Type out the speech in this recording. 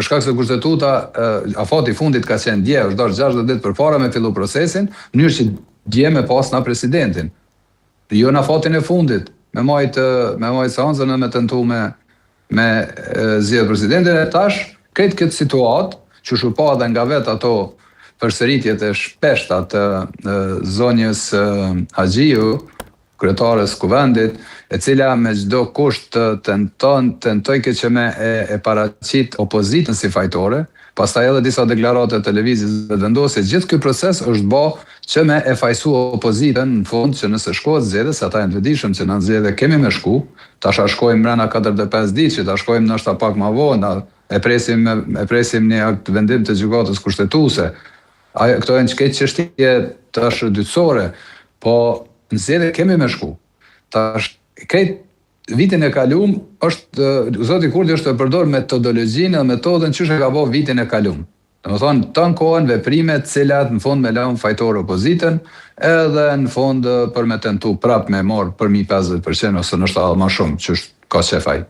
për shkak se kushtetuta, afati i fundit ka qenë dje, është dorë 60 ditë përpara me fillu procesin, në mënyrë që dje me pas na presidentin. Jo në afatin e fundit, me majtë seancën e me tentu me zgjedhë presidentin e tash, këtë situatë, që shupa dhe nga vetë ato përsëritjet e shpeshta të zonjës Haxhiu, kryetares kuvendit, e cila me çdo kusht tentoi që me e paraqit opozitën si fajtore, pastaj edhe disa deklarate televizit dhe vendosi se gjithë ky proces është bë që me e fajsu opozitën në fund që nëse shkohet zgjedhje, se ata janë të vetëdijshëm që në zgjedhje kemi me shku, tash shkojmë brenda 45 ditë, që ta shkojmë ndoshta pak më vonë, e presim një akt vendim të gjykatës kushtetuese. Këto janë çështje tash dytësore, po në zgjedhje kemi me shku. Tash këtë vitin e kalum është zoti Kurti është të përdor metodologjinë dhe metodën që ka bërë vitin e kalum. Domethënë të ankohen veprimet cilat në fund me lënë fajtor opozitën, edhe në fund për me tentu prap me marr për 50% ose nështë më shumë që ka qefaj.